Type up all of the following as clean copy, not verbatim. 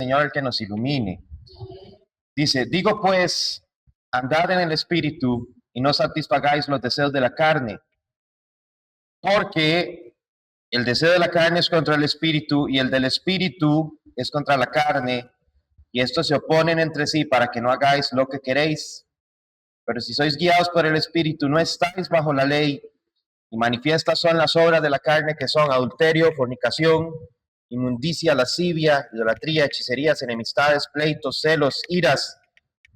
Señor el que nos ilumine. Dice, digo pues, andad en el Espíritu y no satisfagáis los deseos de la carne, porque el deseo de la carne es contra el Espíritu y el del Espíritu es contra la carne, y estos se oponen entre sí para que no hagáis lo que queréis. Pero si sois guiados por el Espíritu, no estáis bajo la ley, y manifiestas son las obras de la carne, que son adulterio, fornicación, inmundicia, lascivia, idolatría, hechicerías, enemistades, pleitos, celos, iras,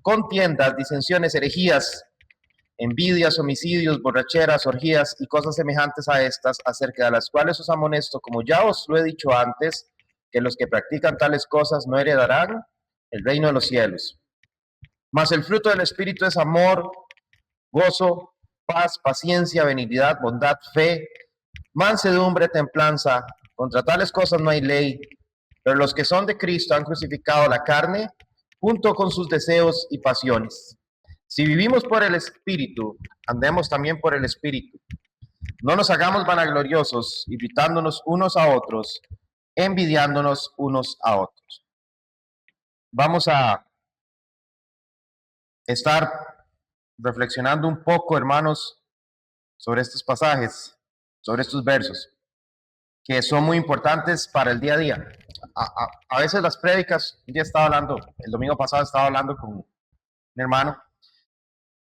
contiendas, disensiones, herejías, envidias, homicidios, borracheras, orgías y cosas semejantes a estas, acerca de las cuales os amonesto, como ya os lo he dicho antes, que los que practican tales cosas no heredarán el reino de los cielos. Mas el fruto del Espíritu es amor, gozo, paz, paciencia, benignidad, bondad, fe, mansedumbre, templanza. Contra tales cosas no hay ley, pero los que son de Cristo han crucificado la carne junto con sus deseos y pasiones. Si vivimos por el Espíritu, andemos también por el Espíritu. No nos hagamos vanagloriosos, irritándonos unos a otros, envidiándonos unos a otros. Vamos a estar reflexionando un poco, hermanos, sobre estos pasajes, sobre estos versos, que son muy importantes para el día a día. A veces las prédicas, el domingo pasado estaba hablando con un hermano,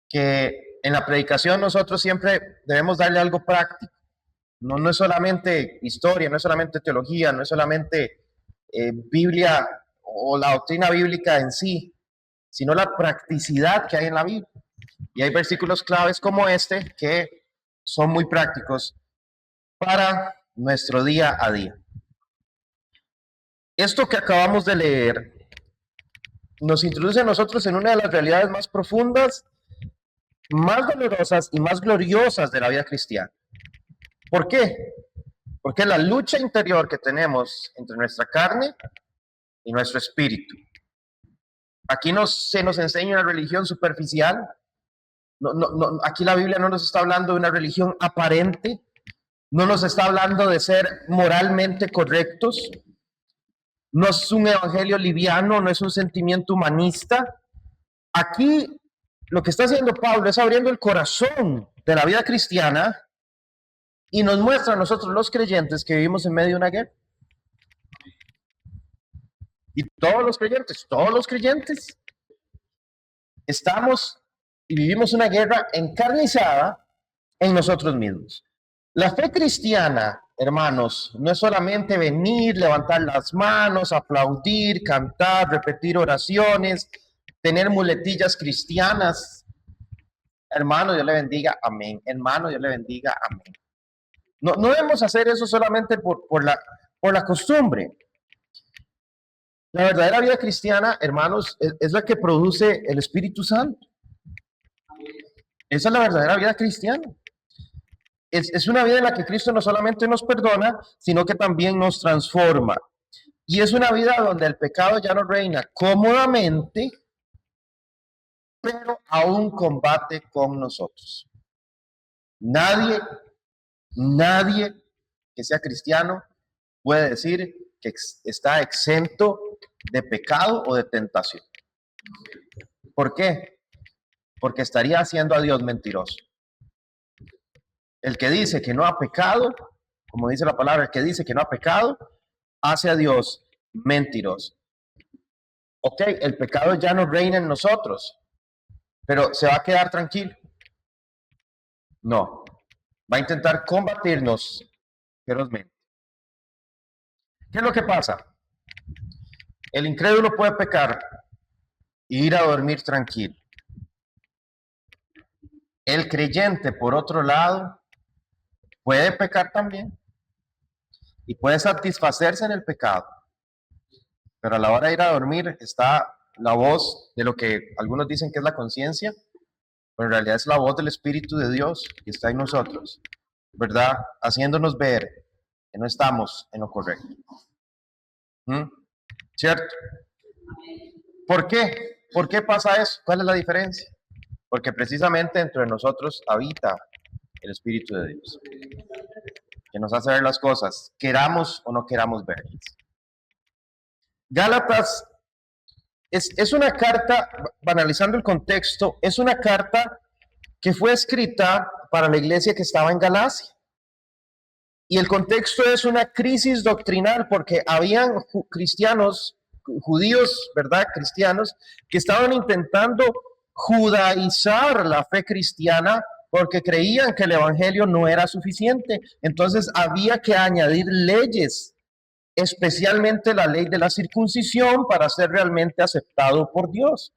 que en la predicación nosotros siempre debemos darle algo práctico. No es solamente historia, no es solamente teología, no es solamente Biblia o la doctrina bíblica en sí, sino la practicidad que hay en la Biblia. Y hay versículos claves como este que son muy prácticos para nuestro día a día. Esto que acabamos de leer nos introduce a nosotros en una de las realidades más profundas, más dolorosas y más gloriosas de la vida cristiana. ¿Por qué? Porque la lucha interior que tenemos entre nuestra carne y nuestro espíritu. Aquí se nos enseña una religión superficial. Aquí la Biblia no nos está hablando de una religión aparente, no nos está hablando de ser moralmente correctos, no es un evangelio liviano, no es un sentimiento humanista. Aquí lo que está haciendo Pablo es abriendo el corazón de la vida cristiana y nos muestra a nosotros los creyentes que vivimos en medio de una guerra. Y todos los creyentes, estamos y vivimos una guerra encarnizada en nosotros mismos. La fe cristiana, hermanos, no es solamente venir, levantar las manos, aplaudir, cantar, repetir oraciones, tener muletillas cristianas. Hermano, Dios le bendiga, amén. Hermano, Dios le bendiga, amén. No debemos hacer eso solamente por la costumbre. La verdadera vida cristiana, hermanos, es la que produce el Espíritu Santo. Esa es la verdadera vida cristiana. Es una vida en la que Cristo no solamente nos perdona, sino que también nos transforma. Y es una vida donde el pecado ya no reina cómodamente, pero aún combate con nosotros. Nadie que sea cristiano puede decir que está exento de pecado o de tentación. ¿Por qué? Porque estaría haciendo a Dios mentiroso. El que dice que no ha pecado, como dice la palabra, el que dice que no ha pecado, hace a Dios mentiroso. Ok, el pecado ya no reina en nosotros, pero ¿se va a quedar tranquilo? No, va a intentar combatirnos ferozmente. ¿Qué es lo que pasa? El incrédulo puede pecar e ir a dormir tranquilo. El creyente, por otro lado, puede pecar también y puede satisfacerse en el pecado, pero a la hora de ir a dormir está la voz de lo que algunos dicen que es la conciencia, pero en realidad es la voz del Espíritu de Dios que está en nosotros, ¿verdad? Haciéndonos ver que no estamos en lo correcto. ¿Cierto? ¿Por qué? ¿Por qué pasa eso? ¿Cuál es la diferencia? Porque precisamente dentro de nosotros habita el Espíritu de Dios, que nos hace ver las cosas, queramos o no queramos verlas. Gálatas Es una carta, analizando el contexto, es una carta que fue escrita para la iglesia que estaba en Galacia. Y el contexto es una crisis doctrinal porque habían cristianos, judíos, ¿verdad? Cristianos, que estaban intentando judaizar la fe cristiana porque creían que el evangelio no era suficiente. Entonces había que añadir leyes, especialmente la ley de la circuncisión, para ser realmente aceptado por Dios.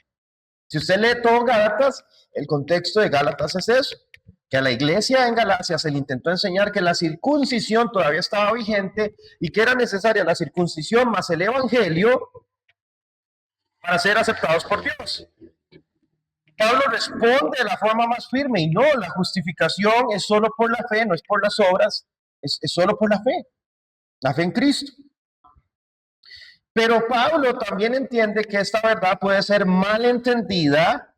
Si usted lee todo Gálatas, el contexto de Gálatas es eso, que a la iglesia en Galacia se le intentó enseñar que la circuncisión todavía estaba vigente y que era necesaria la circuncisión más el evangelio para ser aceptados por Dios. Pablo responde de la forma más firme y no, la justificación es solo por la fe, no es por las obras, es solo por la fe en Cristo. Pero Pablo también entiende que esta verdad puede ser mal entendida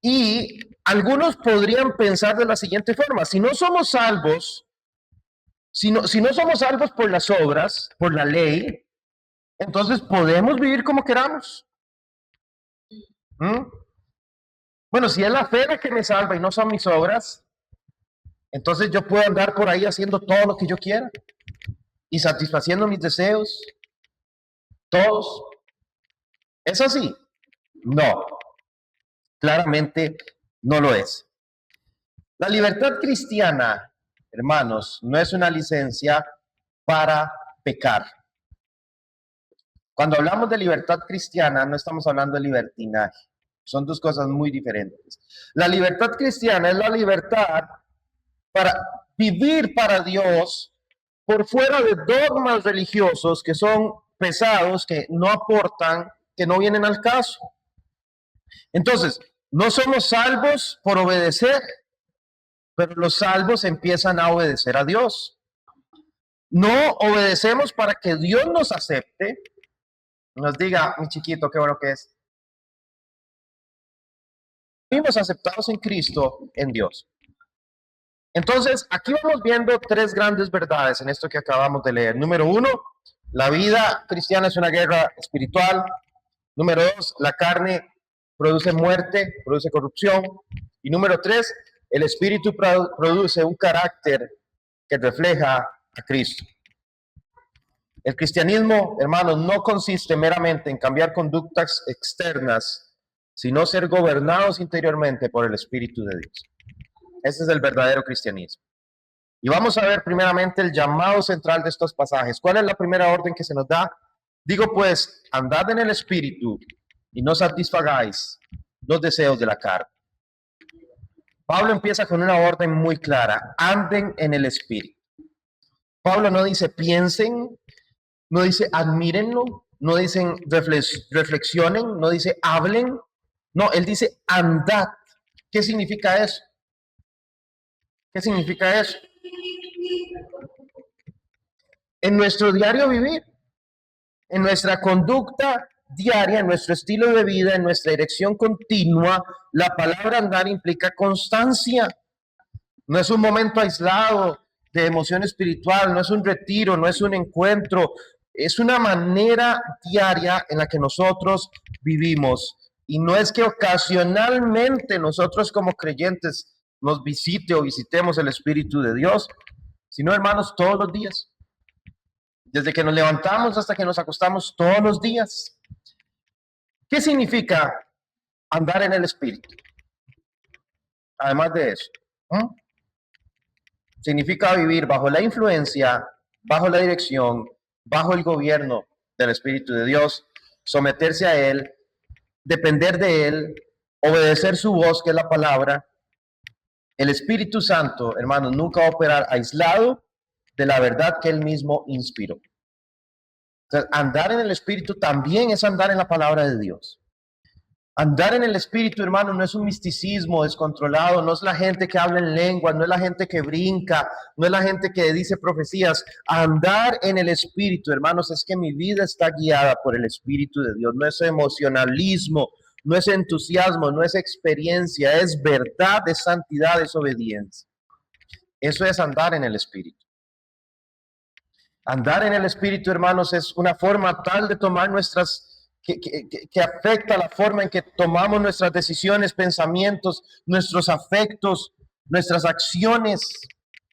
y algunos podrían pensar de la siguiente forma: si no somos salvos, si no somos salvos por las obras, por la ley, entonces podemos vivir como queramos. ¿Mm? Bueno, si es la fe la que me salva y no son mis obras, entonces yo puedo andar por ahí haciendo todo lo que yo quiera y satisfaciendo mis deseos, todos. ¿Es así? No, claramente no lo es. La libertad cristiana, hermanos, no es una licencia para pecar. Cuando hablamos de libertad cristiana, no estamos hablando de libertinaje. Son dos cosas muy diferentes. La libertad cristiana es la libertad para vivir para Dios por fuera de dogmas religiosos que son pesados, que no aportan, que no vienen al caso. Entonces, no somos salvos por obedecer, pero los salvos empiezan a obedecer a Dios. No obedecemos para que Dios nos acepte, nos diga, mi chiquito, qué bueno que es. Fuimos aceptados en Cristo, en Dios. Entonces, aquí vamos viendo tres grandes verdades en esto que acabamos de leer. Número uno, la vida cristiana es una guerra espiritual. Número dos, la carne produce muerte, produce corrupción. Y número tres, el espíritu produce un carácter que refleja a Cristo. El cristianismo, hermanos, no consiste meramente en cambiar conductas externas, sino ser gobernados interiormente por el Espíritu de Dios. Ese es el verdadero cristianismo. Y vamos a ver primeramente el llamado central de estos pasajes. ¿Cuál es la primera orden que se nos da? Digo pues, andad en el Espíritu y no satisfagáis los deseos de la carne. Pablo empieza con una orden muy clara: anden en el Espíritu. Pablo no dice piensen, no dice admírenlo, no dicen reflexionen, no dice hablen, no, él dice andad. ¿Qué significa eso? ¿Qué significa eso? En nuestro diario vivir, en nuestra conducta diaria, en nuestro estilo de vida, en nuestra dirección continua, la palabra andar implica constancia. No es un momento aislado de emoción espiritual, no es un retiro, no es un encuentro, es una manera diaria en la que nosotros vivimos. Y no es que ocasionalmente nosotros como creyentes nos visite o visitemos el Espíritu de Dios, sino, hermanos, todos los días. Desde que nos levantamos hasta que nos acostamos, todos los días. ¿Qué significa andar en el Espíritu? Además de eso, significa vivir bajo la influencia, bajo la dirección, bajo el gobierno del Espíritu de Dios, someterse a Él, depender de Él, obedecer su voz, que es la palabra. El Espíritu Santo, hermanos, nunca va a operar aislado de la verdad que Él mismo inspiró. Entonces, andar en el Espíritu también es andar en la palabra de Dios. Andar en el Espíritu, hermano, no es un misticismo descontrolado, no es la gente que habla en lenguas, no es la gente que brinca, no es la gente que dice profecías. Andar en el Espíritu, hermanos, es que mi vida está guiada por el Espíritu de Dios. No es emocionalismo, no es entusiasmo, no es experiencia, es verdad, es santidad, es obediencia. Eso es andar en el Espíritu. Andar en el Espíritu, hermanos, es una forma tal de tomar nuestras que afecta la forma en que tomamos nuestras decisiones, pensamientos, nuestros afectos, nuestras acciones.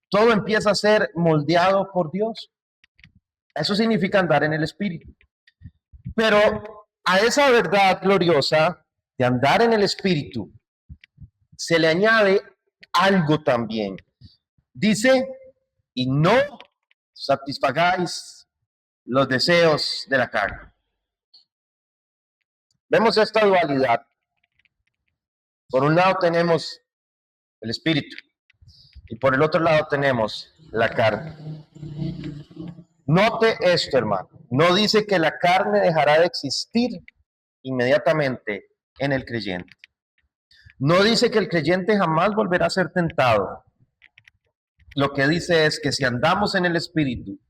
Todo empieza a ser moldeado por Dios. Eso significa andar en el Espíritu. Pero a esa verdad gloriosa de andar en el Espíritu se le añade algo también. Dice, y no satisfagáis los deseos de la carne. Vemos esta dualidad. Por un lado tenemos el Espíritu y por el otro lado tenemos la carne. Note esto, hermano. No dice que la carne dejará de existir inmediatamente en el creyente. No dice que el creyente jamás volverá a ser tentado. Lo que dice es que si andamos en el Espíritu,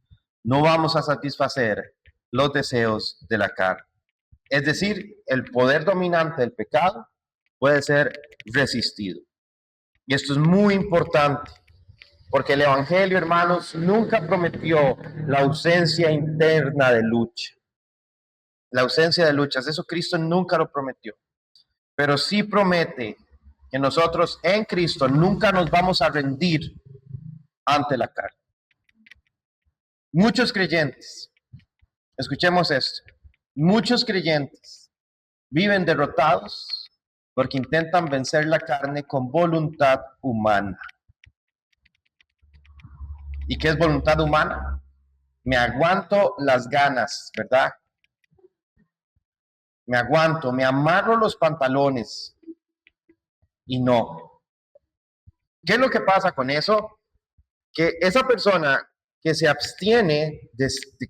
no vamos a satisfacer los deseos de la carne. Es decir, el poder dominante del pecado puede ser resistido. Y esto es muy importante, porque el Evangelio, hermanos, nunca prometió la ausencia interna de lucha. La ausencia de luchas, eso Cristo nunca lo prometió. Pero sí promete que nosotros en Cristo nunca nos vamos a rendir ante la carne. Muchos creyentes, escuchemos esto, muchos creyentes viven derrotados porque intentan vencer la carne con voluntad humana. ¿Y qué es voluntad humana? Me aguanto las ganas, ¿verdad? Me aguanto, me amarro los pantalones y no. ¿Qué es lo que pasa con eso? Que esa persona que se abstiene,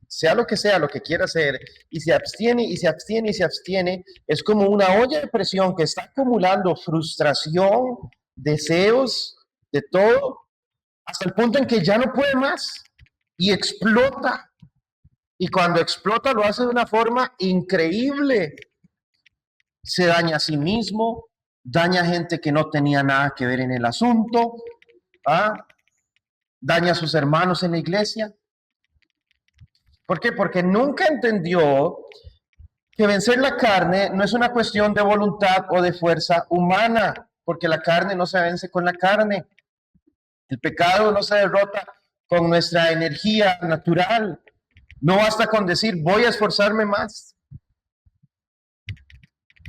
sea lo que quiera hacer, y se abstiene, y se abstiene, y se abstiene, es como una olla de presión que está acumulando frustración, deseos, de todo, hasta el punto en que ya no puede más y explota. Y cuando explota lo hace de una forma increíble. Se daña a sí mismo, daña a gente que no tenía nada que ver en el asunto, daña a sus hermanos en la iglesia. ¿Por qué? Porque nunca entendió que vencer la carne no es una cuestión de voluntad o de fuerza humana, porque la carne no se vence con la carne. El pecado no se derrota con nuestra energía natural. No basta con decir, voy a esforzarme más.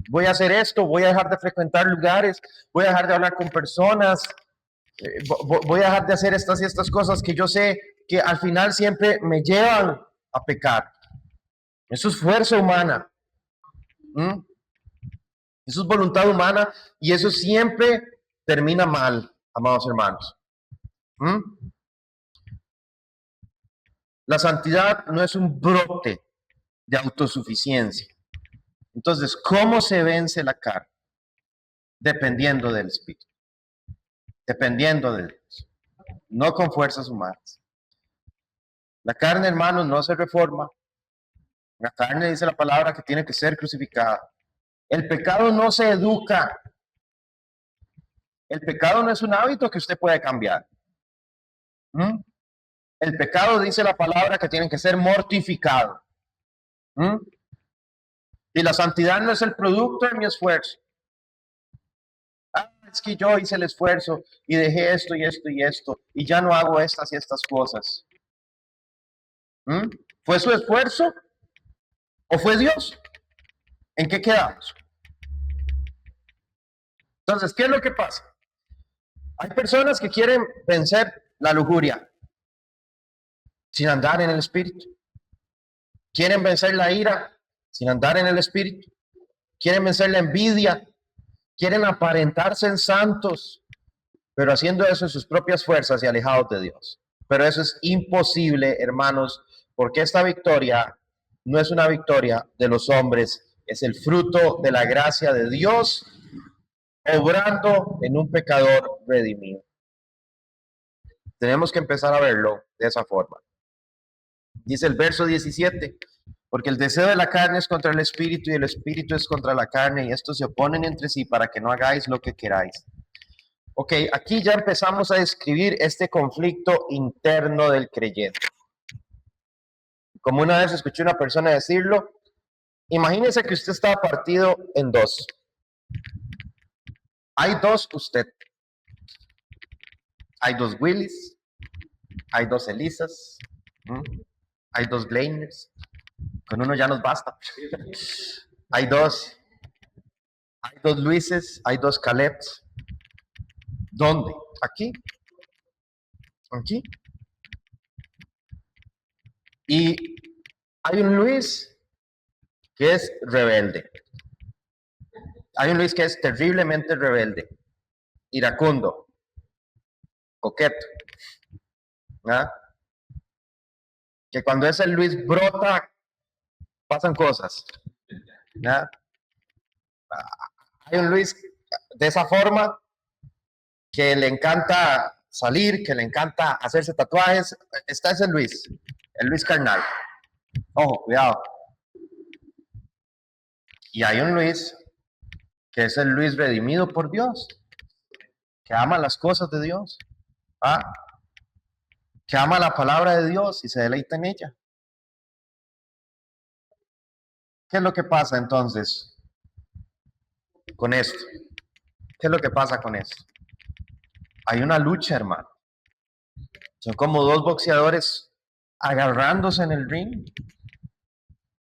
Voy a hacer esto, voy a dejar de frecuentar lugares, voy a dejar de hablar con personas, voy a dejar de hacer estas y estas cosas que yo sé que al final siempre me llevan a pecar. Eso es fuerza humana. Eso es voluntad humana y eso siempre termina mal, amados hermanos. La santidad no es un brote de autosuficiencia. Entonces, ¿cómo se vence la carne? Dependiendo del Espíritu. Dependiendo de Dios. No con fuerzas humanas. La carne, hermanos, no se reforma. La carne, dice la palabra, que tiene que ser crucificada. El pecado no se educa. El pecado no es un hábito que usted puede cambiar. El pecado, dice la palabra, que tiene que ser mortificado. Y la santidad no es el producto de mi esfuerzo. Es que yo hice el esfuerzo y dejé esto y esto y esto y ya no hago estas y estas cosas. ¿Fue su esfuerzo o fue Dios? ¿En qué quedamos? Entonces, ¿qué es lo que pasa? Hay personas que quieren vencer la lujuria sin andar en el Espíritu. Quieren vencer la ira sin andar en el Espíritu. Quieren vencer la envidia. Quieren aparentarse en santos, pero haciendo eso en sus propias fuerzas y alejados de Dios. Pero eso es imposible, hermanos, porque esta victoria no es una victoria de los hombres, es el fruto de la gracia de Dios obrando en un pecador redimido. Tenemos que empezar a verlo de esa forma. Dice el verso 17, porque el deseo de la carne es contra el espíritu y el espíritu es contra la carne y estos se oponen entre sí para que no hagáis lo que queráis. Ok, aquí ya empezamos a describir este conflicto interno del creyente. Como una vez escuché una persona decirlo, Imagínese que usted está partido en dos. Hay dos usted. Hay dos Willys, hay dos Elisas, hay dos Gleiners. Con uno ya nos basta. hay dos Luises, hay dos Calebs. ¿Dónde? Aquí. Aquí. Y hay un Luis que es rebelde. Hay un Luis que es terriblemente rebelde, iracundo, coqueto. ¿Ah? Que cuando ese Luis brota, pasan cosas. ¿Ah? Hay un Luis de esa forma que le encanta salir, que le encanta hacerse tatuajes. Está ese Luis, el Luis carnal. Ojo, cuidado. Y hay un Luis que es el Luis redimido por Dios, que ama las cosas de Dios, ¿ah? Que ama la palabra de Dios y se deleita en ella. ¿Qué es lo que pasa entonces con esto? ¿Qué es lo que pasa con esto? Hay una lucha, hermano. Son como dos boxeadores agarrándose en el ring.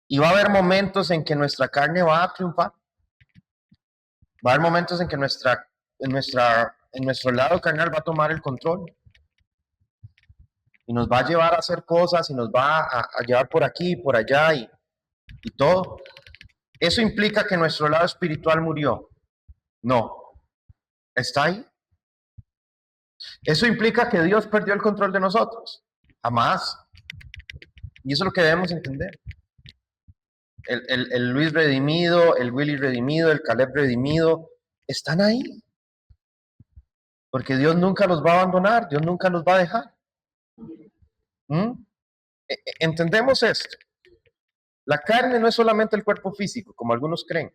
Y va a haber momentos en que nuestra carne va a triunfar. Va a haber momentos en que en nuestro lado carnal va a tomar el control. Y nos va a llevar a hacer cosas y nos va a llevar por aquí, por allá y todo. ¿Eso implica que nuestro lado espiritual murió? No. ¿Está ahí? ¿Eso implica que Dios perdió el control de nosotros? Jamás. Y eso es lo que debemos entender. El Luis redimido, el Willy redimido, el Caleb redimido, están ahí. Porque Dios nunca los va a abandonar, Dios nunca los va a dejar. ¿Entendemos esto? La carne no es solamente el cuerpo físico, como algunos creen.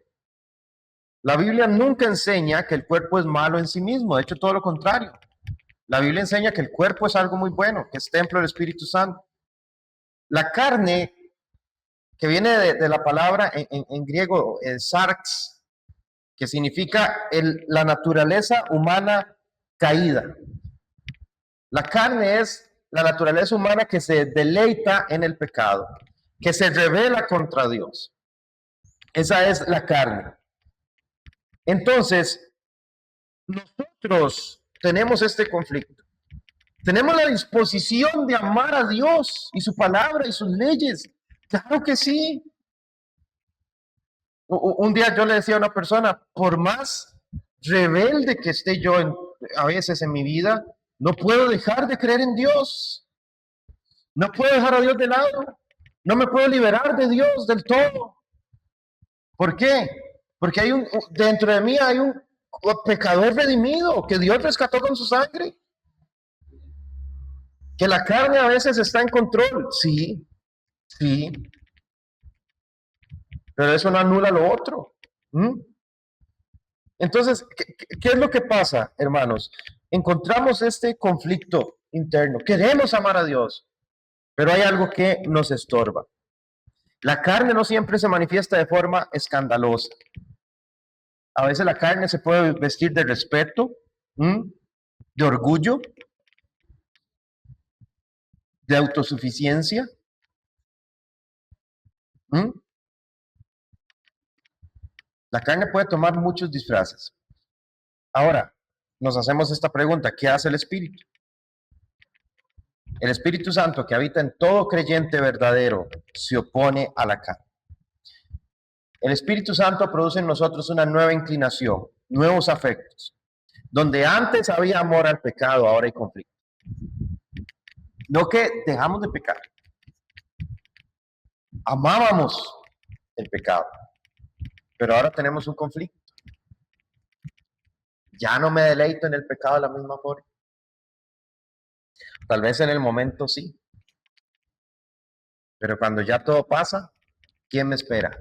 La Biblia nunca enseña que el cuerpo es malo en sí mismo, de hecho todo lo contrario. La Biblia enseña que el cuerpo es algo muy bueno, que es templo del Espíritu Santo. La carne, que viene de la palabra en griego, sarx, que significa la naturaleza humana caída. La carne es la naturaleza humana que se deleita en el pecado, que se revela contra Dios. Esa es la carne. Entonces, nosotros tenemos este conflicto. Tenemos la disposición de amar a Dios y su palabra y sus leyes. Claro que sí. Un día yo le decía a una persona, por más rebelde que esté yo a veces en mi vida, no puedo dejar de creer en Dios. No puedo dejar a Dios de lado. No me puedo liberar de Dios del todo. ¿Por qué? Porque dentro de mí hay un pecador redimido que Dios rescató con su sangre. Que la carne a veces está en control. Sí, sí. Pero eso no anula lo otro. Entonces, ¿qué es lo que pasa, hermanos? Encontramos este conflicto interno. Queremos amar a Dios, pero hay algo que nos estorba. La carne no siempre se manifiesta de forma escandalosa. A veces la carne se puede vestir de respeto, de orgullo, de autosuficiencia. La carne puede tomar muchos disfraces. Ahora, nos hacemos esta pregunta, ¿qué hace el Espíritu? El Espíritu Santo que habita en todo creyente verdadero se opone a la carne. El Espíritu Santo produce en nosotros una nueva inclinación, nuevos afectos. Donde antes había amor al pecado, ahora hay conflicto. No que dejamos de pecar. Amábamos el pecado, pero ahora tenemos un conflicto. Ya no me deleito en el pecado de la misma forma. Tal vez en el momento sí, pero cuando ya todo pasa, ¿quién me espera?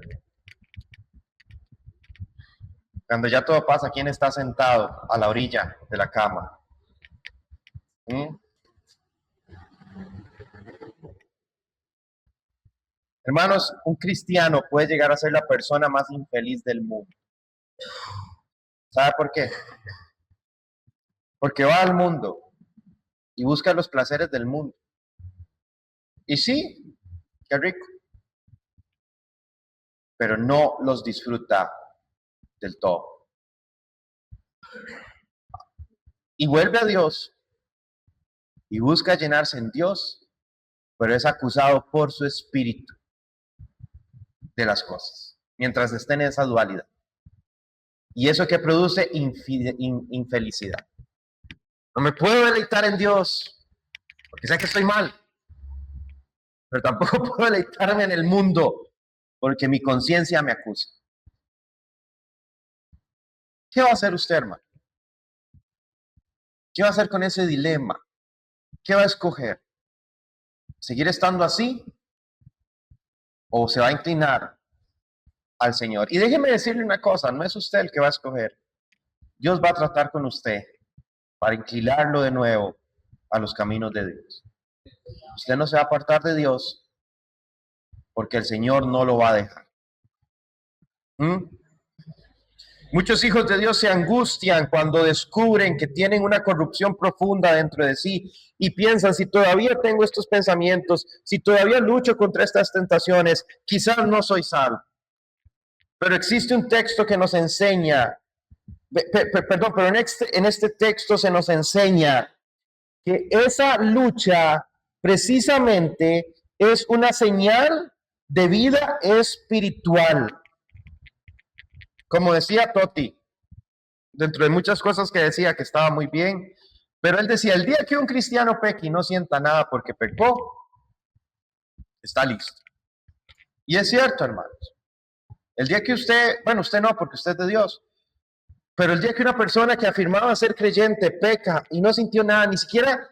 Cuando ya todo pasa, ¿quién está sentado a la orilla de la cama? Hermanos, un cristiano puede llegar a ser la persona más infeliz del mundo. ¿Sabe por qué? Porque va al mundo y busca los placeres del mundo. Y sí, qué rico, pero no los disfruta del todo. Y vuelve a Dios y busca llenarse en Dios, pero es acusado por su espíritu de las cosas, mientras esté en esa dualidad. Y eso que produce infelicidad. No me puedo deleitar en Dios, porque sé que estoy mal, pero tampoco puedo deleitarme en el mundo, porque mi conciencia me acusa. ¿Qué va a hacer usted, hermano? ¿Qué va a hacer con ese dilema? ¿Qué va a escoger? ¿Seguir estando así? ¿O se va a inclinar al Señor? Y déjeme decirle una cosa, no es usted el que va a escoger. Dios va a tratar con usted para inclinarlo de nuevo a los caminos de Dios. Usted no se va a apartar de Dios porque el Señor no lo va a dejar. Muchos hijos de Dios se angustian cuando descubren que tienen una corrupción profunda dentro de sí y piensan, si todavía tengo estos pensamientos, si todavía lucho contra estas tentaciones, quizás no soy salvo. Pero existe un texto que nos enseña, perdón, pero en este texto se nos enseña que esa lucha precisamente es una señal de vida espiritual. Como decía Toti, dentro de muchas cosas que decía que estaba muy bien, pero él decía, el día que un cristiano peque y no sienta nada porque pecó, está listo. Y es cierto, hermanos. El día que usted, bueno, usted no, porque usted es de Dios, pero el día que una persona que afirmaba ser creyente peca y no sintió nada, ni siquiera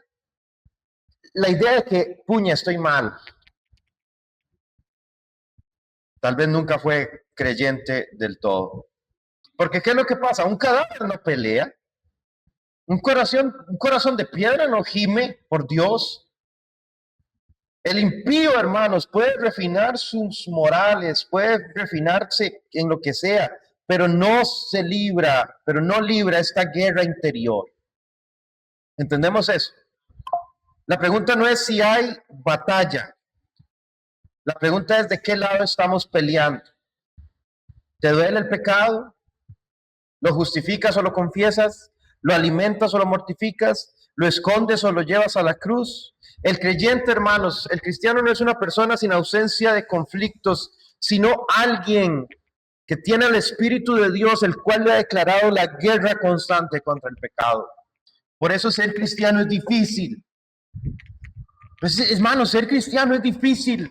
la idea de que, puña, estoy mal, tal vez nunca fue creyente del todo. Porque ¿qué es lo que pasa? Un cadáver no pelea. Un corazón de piedra no gime por Dios. El impío, hermanos, puede refinar sus morales, puede refinarse en lo que sea, pero no libra esta guerra interior. ¿Entendemos eso? La pregunta no es si hay batalla. La pregunta es de qué lado estamos peleando. ¿Te duele el pecado? ¿Lo justificas o lo confiesas? ¿Lo alimentas o lo mortificas? ¿Lo escondes o lo llevas a la cruz? El creyente, hermanos, el cristiano no es una persona sin ausencia de conflictos, sino alguien que tiene el Espíritu de Dios, el cual le ha declarado la guerra constante contra el pecado. Por eso ser cristiano es difícil. Pues, hermanos, ser cristiano es difícil.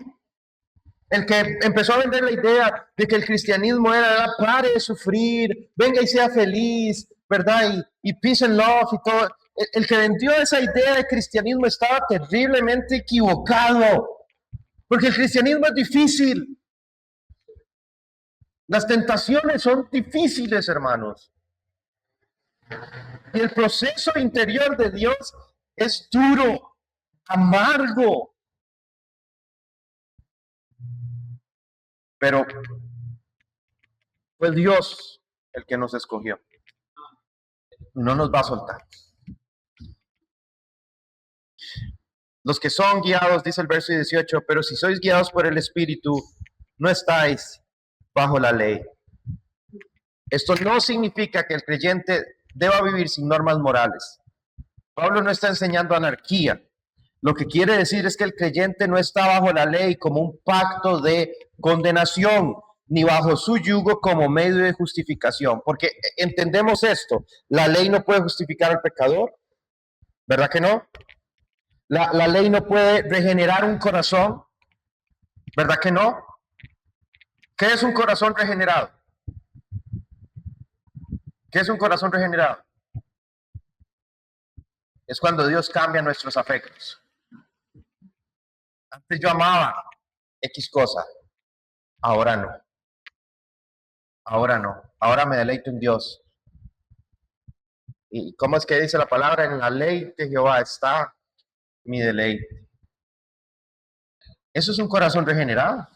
El que empezó a vender la idea de que el cristianismo era, pare de sufrir, venga y sea feliz, ¿verdad? Y peace and love y todo. El que vendió esa idea de cristianismo estaba terriblemente equivocado, porque el cristianismo es difícil. Las tentaciones son difíciles, hermanos. Y el proceso interior de Dios es duro, amargo. Pero fue Dios el que nos escogió. No nos va a soltar. Los que son guiados, dice el verso 18, pero si sois guiados por el Espíritu, no estáis bajo la ley. Esto no significa que el creyente deba vivir sin normas morales. Pablo no está enseñando anarquía. Lo que quiere decir es que el creyente no está bajo la ley como un pacto de condenación, ni bajo su yugo como medio de justificación. Porque entendemos esto, la ley no puede justificar al pecador, ¿verdad que no? La ley no puede regenerar un corazón, ¿verdad que no? ¿Qué es un corazón regenerado? ¿Qué es un corazón regenerado? Es cuando Dios cambia nuestros afectos. Antes yo amaba X cosa, ahora no. Ahora no. Ahora me deleito en Dios. ¿Y cómo es que dice la palabra? En la ley de Jehová está mi deleite. Eso es un corazón regenerado.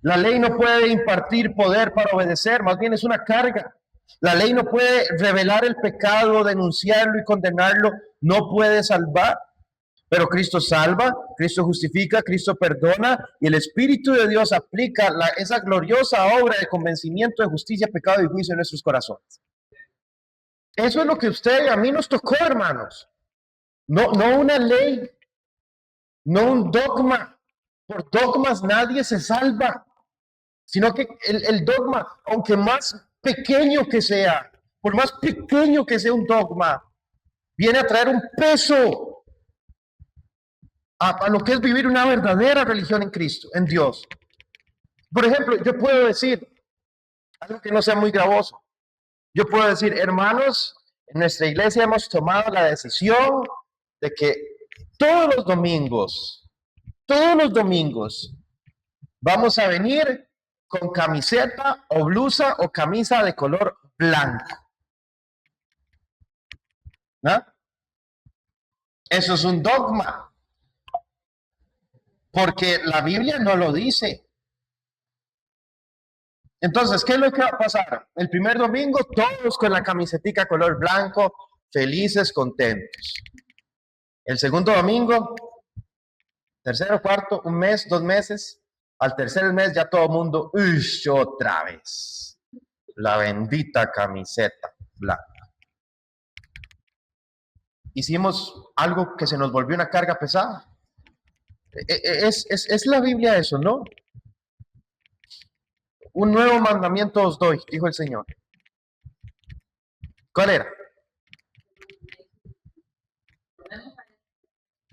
La ley no puede impartir poder para obedecer, más bien es una carga. La ley no puede revelar el pecado, denunciarlo y condenarlo, no puede salvar. Pero Cristo salva, Cristo justifica, Cristo perdona y el Espíritu de Dios aplica esa gloriosa obra de convencimiento de justicia, pecado y juicio en nuestros corazones. Eso es lo que usted y a mí nos tocó, hermanos. No una ley, no un dogma. Por dogmas nadie se salva, sino que el dogma, aunque más pequeño que sea, por más pequeño que sea un dogma, viene a traer un peso a lo que es vivir una verdadera religión en Cristo, en Dios. Por ejemplo, yo puedo decir algo que no sea muy gravoso. Yo puedo decir, hermanos, en nuestra iglesia hemos tomado la decisión de que todos los domingos, vamos a venir con camiseta o blusa o camisa de color blanco. ¿No? Eso es un dogma. Porque la Biblia no lo dice. Entonces, ¿qué es lo que va a pasar? El primer domingo, todos con la camisetica color blanco, felices, contentos. El segundo domingo, tercero, cuarto, un mes, 2 meses. Al tercer mes ya todo el mundo, ¡uy! Otra vez. La bendita camiseta blanca. Hicimos algo que se nos volvió una carga pesada. Es la Biblia eso, ¿no? Un nuevo mandamiento os doy, dijo el Señor. ¿Cuál era?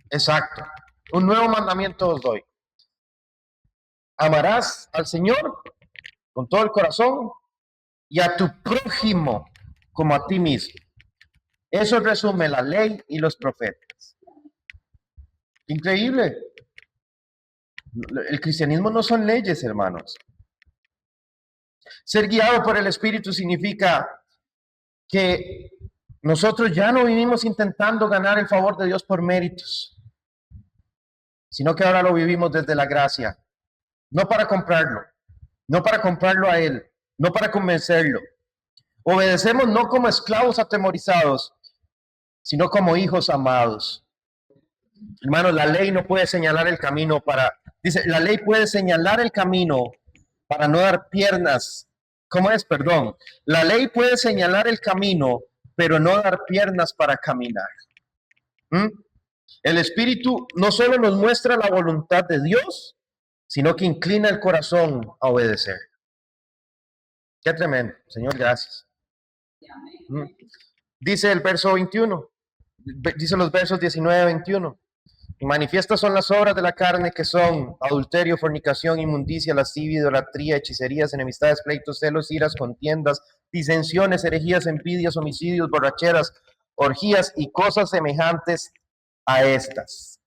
Exacto. Un nuevo mandamiento os doy. Amarás al Señor con todo el corazón y a tu prójimo como a ti mismo. Eso resume la ley y los profetas. Increíble. El cristianismo no son leyes, hermanos. Ser guiado por el Espíritu significa que nosotros ya no vivimos intentando ganar el favor de Dios por méritos, sino que ahora lo vivimos desde la gracia, no para comprarlo a Él, no para convencerlo. Obedecemos no como esclavos atemorizados, sino como hijos amados. Hermanos, la ley no puede señalar el camino la ley puede señalar el camino para no dar piernas. ¿Cómo es? Perdón. La ley puede señalar el camino, pero no dar piernas para caminar. El Espíritu no solo nos muestra la voluntad de Dios, sino que inclina el corazón a obedecer. Qué tremendo. Señor, gracias. Dice el verso 21, dice los versos 19 y 21. Manifiestas son las obras de la carne, que son adulterio, fornicación, inmundicia, lascivia, idolatría, hechicerías, enemistades, pleitos, celos, iras, contiendas, disensiones, herejías, envidias, homicidios, borracheras, orgías y cosas semejantes a estas.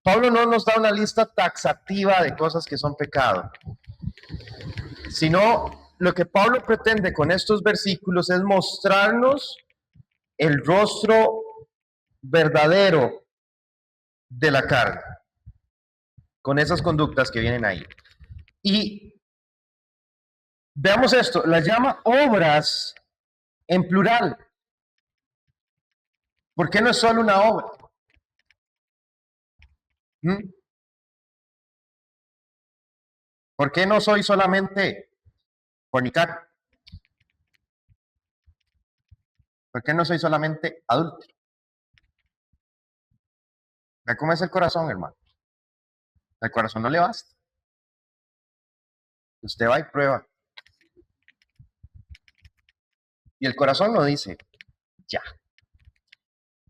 Pablo no nos da una lista taxativa de cosas que son pecado, sino lo que Pablo pretende con estos versículos es mostrarnos el rostro verdadero de la carne, con esas conductas que vienen ahí. Y veamos esto, las llama obras en plural. ¿Por qué no es solo una obra? ¿Por qué no soy solamente fornicar? ¿Por qué no soy solamente adúltero? ¿Ve cómo es el corazón, hermano? El corazón no le basta. Usted va y prueba. Y el corazón no dice, ya,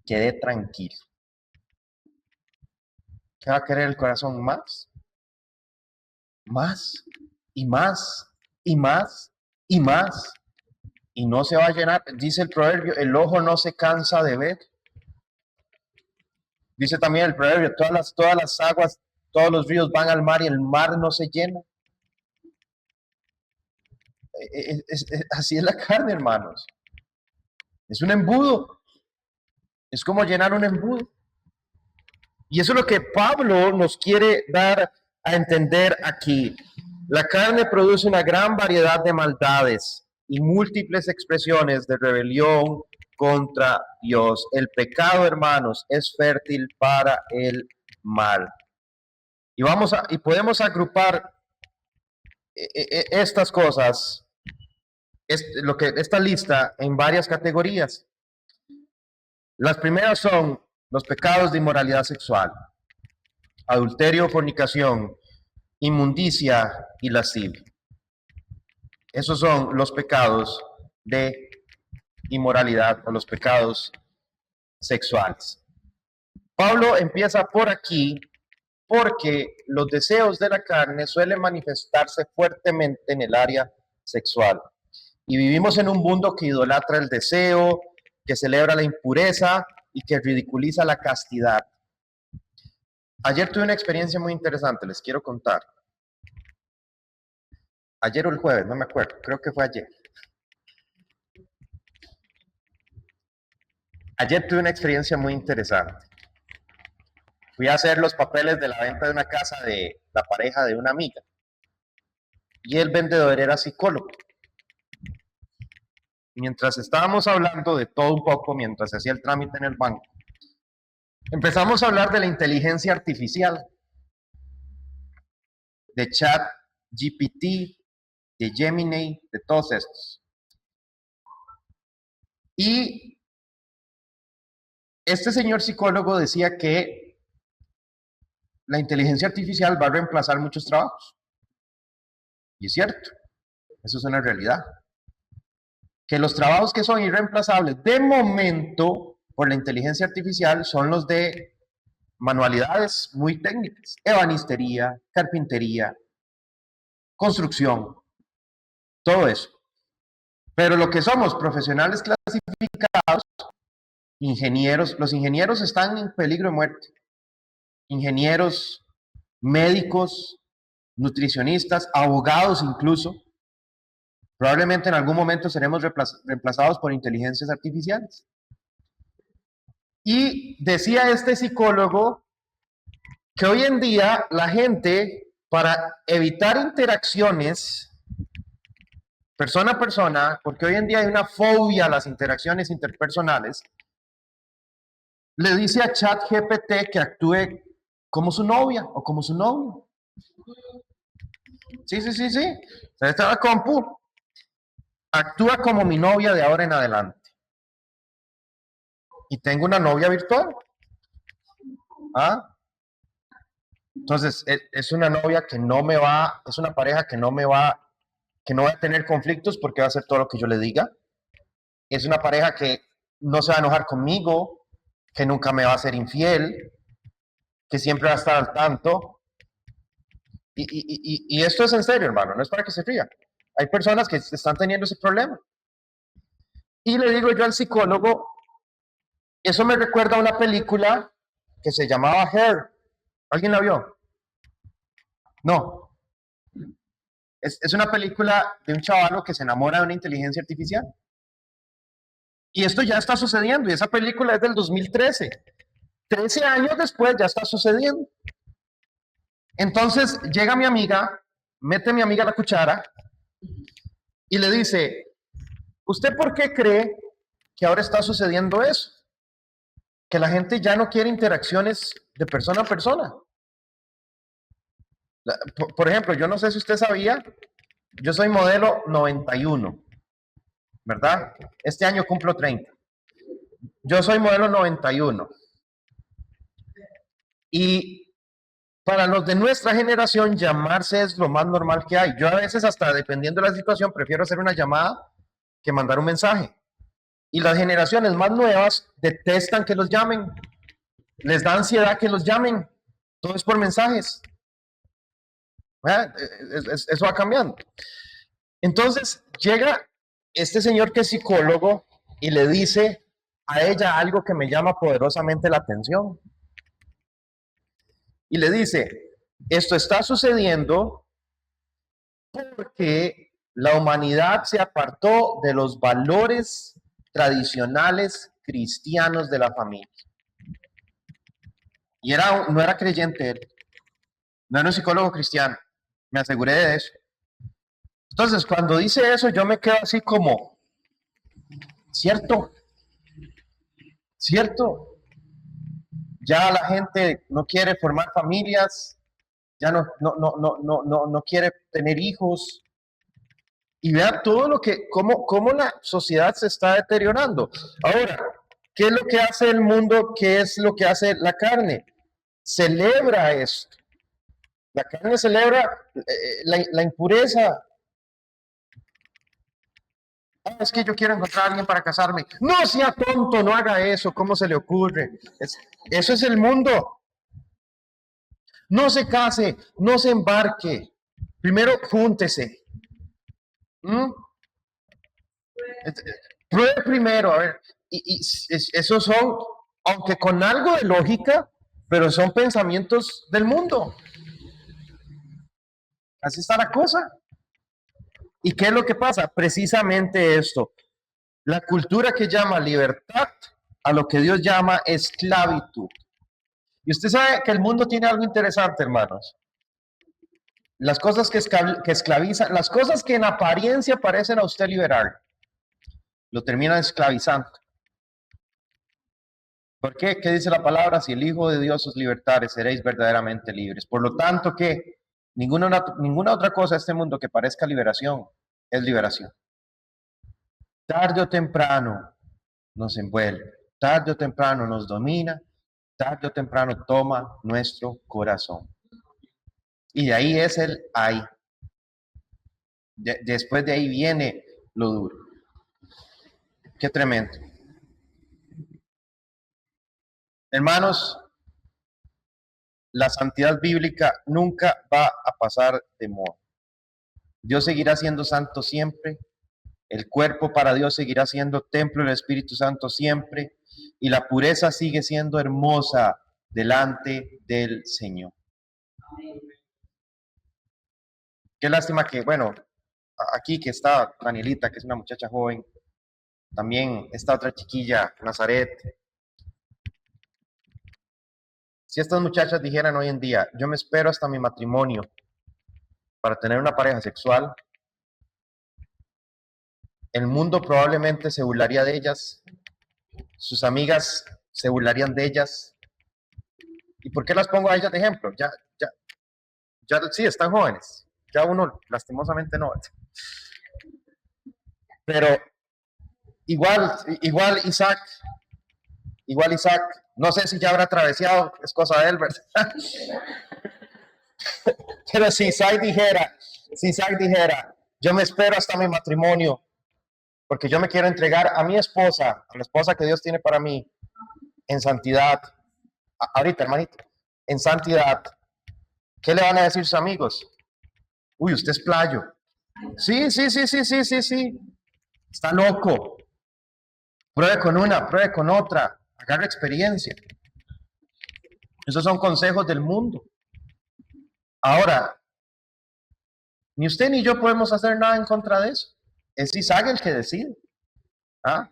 quede tranquilo. ¿Qué va a querer el corazón? Más. Más y más y más y más. Y no se va a llenar. Dice el proverbio, el ojo no se cansa de ver. Dice también el proverbio, todas las aguas, todos los ríos van al mar y el mar no se llena. Así es la carne, hermanos. Es un embudo. Es como llenar un embudo. Y eso es lo que Pablo nos quiere dar a entender aquí. La carne produce una gran variedad de maldades y múltiples expresiones de rebelión contra Dios. El pecado, hermanos, es fértil para el mal. Y podemos agrupar estas cosas, esta lista, en varias categorías. Las primeras son los pecados de inmoralidad sexual, adulterio, fornicación, inmundicia y lascivia. Esos son los pecados de inmoralidad o los pecados sexuales. Pablo empieza por aquí porque los deseos de la carne suelen manifestarse fuertemente en el área sexual. Y vivimos en un mundo que idolatra el deseo, que celebra la impureza y que ridiculiza la castidad. Ayer tuve una experiencia muy interesante, les quiero contar. Ayer o el jueves, no me acuerdo, creo que fue ayer. Ayer tuve una experiencia muy interesante. Fui a hacer los papeles de la venta de una casa de la pareja de una amiga. Y el vendedor era psicólogo. Mientras estábamos hablando de todo un poco, mientras hacía el trámite en el banco, empezamos a hablar de la inteligencia artificial, de ChatGPT, de Gemini, de todos estos. Y este señor psicólogo decía que la inteligencia artificial va a reemplazar muchos trabajos. Y es cierto, eso es una realidad. Que los trabajos que son irreemplazables de momento por la inteligencia artificial son los de manualidades muy técnicas, ebanistería, carpintería, construcción, todo eso. Pero lo que somos profesionales clasificados, ingenieros, los ingenieros están en peligro de muerte. Ingenieros, médicos, nutricionistas, abogados incluso. Probablemente en algún momento seremos reemplazados por inteligencias artificiales. Y decía este psicólogo que hoy en día la gente, para evitar interacciones persona a persona, porque hoy en día hay una fobia a las interacciones interpersonales, le dice a ChatGPT que actúe como su novia o como su novio. Sí. Esta la compu. Actúa como mi novia de ahora en adelante. Y tengo una novia virtual. ¿Ah? Entonces, es una novia que no me va, es una pareja que no va a tener conflictos porque va a hacer todo lo que yo le diga. Es una pareja que no se va a enojar conmigo, que nunca me va a ser infiel, que siempre va a estar al tanto. Y esto es en serio, hermano, no es para que se ría. Hay personas que están teniendo ese problema. Y le digo yo al psicólogo, eso me recuerda a una película que se llamaba Her. ¿Alguien la vio? No. Es una película de un chavalo que se enamora de una inteligencia artificial. Y esto ya está sucediendo, y esa película es del 2013. 13 años después ya está sucediendo. Entonces llega mi amiga, mete mi amiga la cuchara y le dice, ¿usted por qué cree que ahora está sucediendo eso? Que la gente ya no quiere interacciones de persona a persona. Por ejemplo, yo no sé si usted sabía, yo soy modelo 91, ¿verdad? Este año cumplo 30. Yo soy modelo 91. Y para los de nuestra generación, llamarse es lo más normal que hay. Yo a veces, hasta dependiendo de la situación, prefiero hacer una llamada que mandar un mensaje. Y las generaciones más nuevas detestan que los llamen. Les da ansiedad que los llamen. Todo es por mensajes. Eso va cambiando. Entonces llega este señor que es psicólogo y le dice a ella algo que me llama poderosamente la atención. Y le dice, esto está sucediendo porque la humanidad se apartó de los valores tradicionales cristianos de la familia. Y no era creyente él. No era un psicólogo cristiano, me aseguré de eso. Entonces, cuando dice eso, yo me quedo así como, ¿cierto? ¿Cierto? Ya la gente no quiere formar familias, ya no quiere tener hijos. Y vean todo lo que, cómo la sociedad se está deteriorando. Ahora, ¿qué es lo que hace el mundo? ¿Qué es lo que hace la carne? Celebra esto. La carne celebra la impureza. Ah, es que yo quiero encontrar a alguien para casarme. No sea tonto, no haga eso. ¿Cómo se le ocurre? Eso es el mundo. No se case, no se embarque. Primero, júntese. ¿Mm? Pruebe primero, a ver. Esos son, aunque con algo de lógica, pero son pensamientos del mundo. Así está la cosa. ¿Y qué es lo que pasa? Precisamente esto. La cultura que llama libertad a lo que Dios llama esclavitud. Y usted sabe que el mundo tiene algo interesante, hermanos. Las cosas que esclavizan, las cosas que en apariencia parecen a usted liberar, lo terminan esclavizando. ¿Por qué? ¿Qué dice la palabra? Si el Hijo de Dios os libertare, seréis verdaderamente libres. Por lo tanto, que ninguna otra cosa en este mundo que parezca liberación es liberación. Tarde o temprano nos envuelve, tarde o temprano nos domina, tarde o temprano toma nuestro corazón. Y de ahí es el ahí. Después de ahí viene lo duro. Qué tremendo. Hermanos, la santidad bíblica nunca va a pasar de moda. Dios seguirá siendo santo siempre. El cuerpo para Dios seguirá siendo templo del Espíritu Santo siempre. Y la pureza sigue siendo hermosa delante del Señor. Qué lástima que, bueno, aquí que está Danielita, que es una muchacha joven. También esta otra chiquilla, Nazaret. Si estas muchachas dijeran hoy en día, yo me espero hasta mi matrimonio para tener una pareja sexual, el mundo probablemente se burlaría de ellas, sus amigas se burlarían de ellas. ¿Y por qué las pongo a ellas de ejemplo? Ya sí, están jóvenes, ya uno lastimosamente no. Pero igual Isaac, no sé si ya habrá travesado, es cosa de él, ¿verdad? Pero si Isaac dijera, yo me espero hasta mi matrimonio, porque yo me quiero entregar a mi esposa, a la esposa que Dios tiene para mí, en santidad. Ahorita, hermanito, en santidad. ¿Qué le van a decir sus amigos? Uy, usted es playo. Sí. Está loco. Pruebe con una, pruebe con otra. Agarre experiencia. Esos son consejos del mundo. Ahora, ni usted ni yo podemos hacer nada en contra de eso. Es Isaac el que decide. ¿Ah?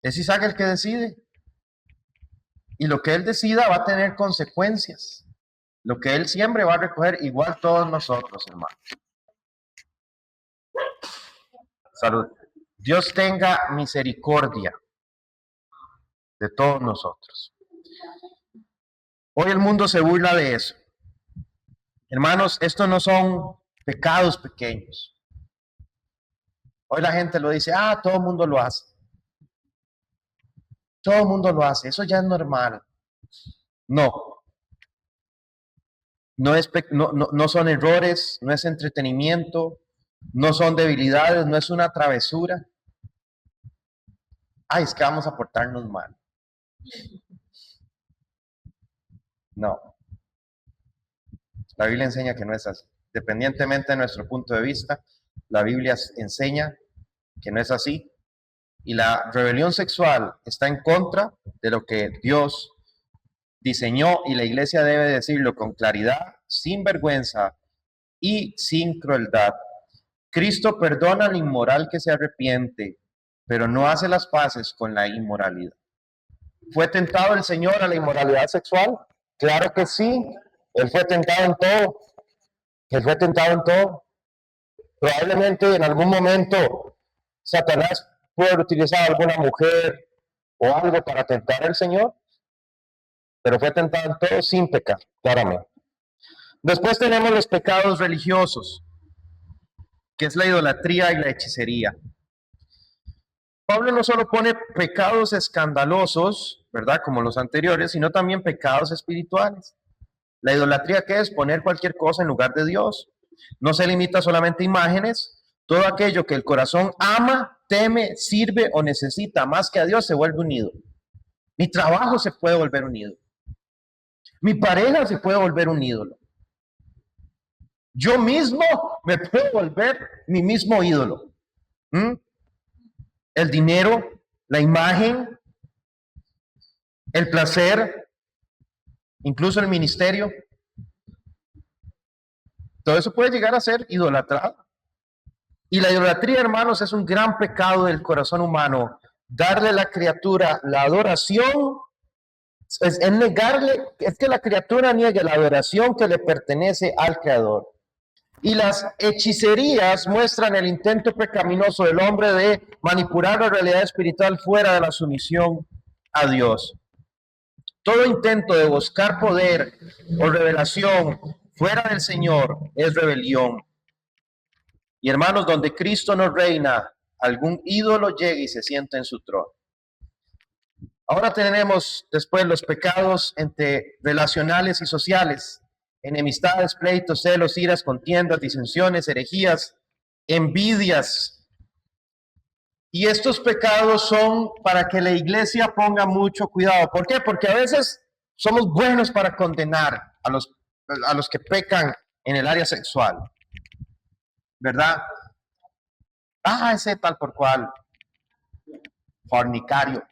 Es Isaac el que decide. Y lo que él decida va a tener consecuencias. Lo que él siempre va a recoger, igual todos nosotros, hermano. Salud. Dios tenga misericordia de todos nosotros. Hoy el mundo se burla de eso. Hermanos, estos no son pecados pequeños. Hoy la gente lo dice, todo el mundo lo hace. Todo el mundo lo hace, eso ya es normal. No. No son errores, no es entretenimiento, no son debilidades, no es una travesura. Es que vamos a portarnos mal. No. La Biblia enseña que no es así. Dependientemente de nuestro punto de vista, la Biblia enseña que no es así. Y la rebelión sexual está en contra de lo que Dios diseñó, y la iglesia debe decirlo con claridad, sin vergüenza y sin crueldad. Cristo perdona al inmoral que se arrepiente, pero no hace las paces con la inmoralidad. ¿Fue tentado el Señor a la inmoralidad sexual? Claro que sí. Él fue tentado en todo. Él fue tentado en todo. Probablemente en algún momento Satanás puede utilizar a alguna mujer o algo para tentar al Señor, pero fue tentado en todo sin pecar, claramente. Después tenemos los pecados religiosos, que es la idolatría y la hechicería. Pablo no solo pone pecados escandalosos, ¿verdad? Como los anteriores, sino también pecados espirituales. La idolatría, ¿qué es? Poner cualquier cosa en lugar de Dios. No se limita solamente a imágenes. Todo aquello que el corazón ama, teme, sirve o necesita más que a Dios se vuelve un ídolo. Mi trabajo se puede volver un ídolo. Mi pareja se puede volver un ídolo. Yo mismo me puedo volver mi mismo ídolo. El dinero, la imagen, el placer, incluso el ministerio. Todo eso puede llegar a ser idolatrado. Y la idolatría, hermanos, es un gran pecado del corazón humano. Darle a la criatura la adoración es negarle, es que la criatura niegue la adoración que le pertenece al Creador. Y las hechicerías muestran el intento pecaminoso del hombre de manipular la realidad espiritual fuera de la sumisión a Dios. Todo intento de buscar poder o revelación fuera del Señor es rebelión. Y hermanos, donde Cristo no reina, algún ídolo llega y se sienta en su trono. Ahora tenemos después los pecados relacionales y sociales. Enemistades, pleitos, celos, iras, contiendas, disensiones, herejías, envidias. Y estos pecados son para que la iglesia ponga mucho cuidado. ¿Por qué? Porque a veces somos buenos para condenar a los que pecan en el área sexual, ¿verdad? Ese tal por cual, fornicario.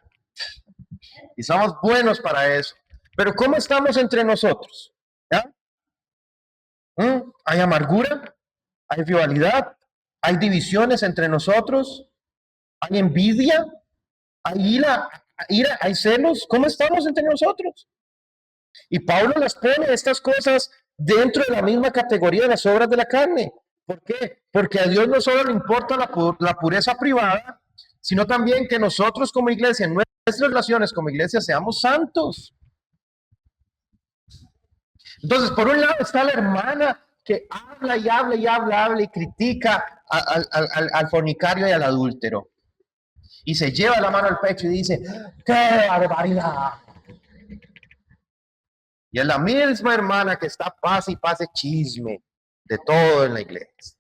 Y somos buenos para eso. Pero ¿cómo estamos entre nosotros? ¿Ya? ¿Hay amargura? ¿Hay rivalidad? ¿Hay divisiones entre nosotros? ¿Hay envidia? ¿Hay ira? ¿Hay celos? ¿Cómo estamos entre nosotros? Y Pablo las pone estas cosas dentro de la misma categoría de las obras de la carne. ¿Por qué? Porque a Dios no solo le importa la pureza privada, sino también que nosotros como iglesia, en nuestras relaciones como iglesia, seamos santos. Entonces, por un lado está la hermana que habla y habla y habla y critica al fornicario y al adúltero. Y se lleva la mano al pecho y dice, ¡qué barbaridad! Y es la misma hermana que está pase y pase chisme de todo en la iglesia.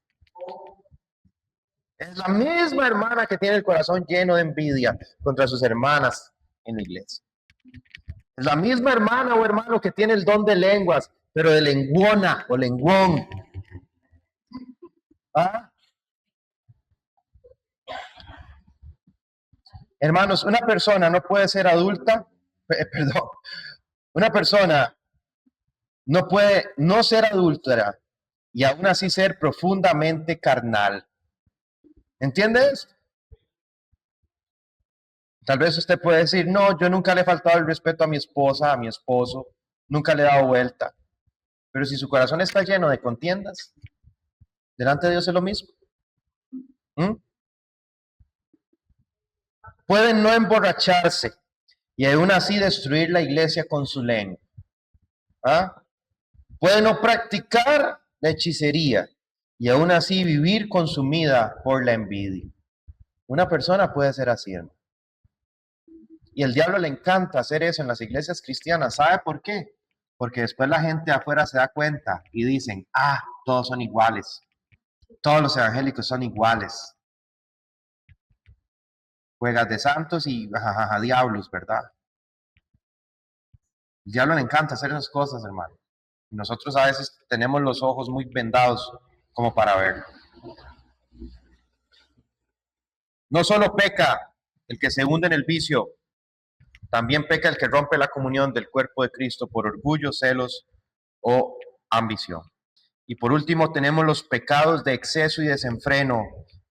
Es la misma hermana que tiene el corazón lleno de envidia contra sus hermanas en la iglesia. Es la misma hermana o hermano que tiene el don de lenguas, pero de lenguona o lenguón. Hermanos, una persona no puede ser adulta, una persona no puede no ser adúltera y aún así ser profundamente carnal. ¿Entiendes? Tal vez usted puede decir, no, yo nunca le he faltado el respeto a mi esposa, a mi esposo, nunca le he dado vuelta. Pero si su corazón está lleno de contiendas, delante de Dios es lo mismo. Pueden no emborracharse y aún así destruir la iglesia con su lengua. Pueden no practicar la hechicería y aún así vivir consumida por la envidia. Una persona puede ser así, hermano. Y el diablo le encanta hacer eso en las iglesias cristianas. ¿Sabe por qué? Porque después la gente afuera se da cuenta y dicen, todos son iguales. Todos los evangélicos son iguales. Juegas de santos y diablos, ¿verdad? El diablo le encanta hacer esas cosas, hermano. Y nosotros a veces tenemos los ojos muy vendados como para ver. No solo peca el que se hunde en el vicio, también peca el que rompe la comunión del cuerpo de Cristo por orgullo, celos o ambición. Y por último tenemos los pecados de exceso y desenfreno,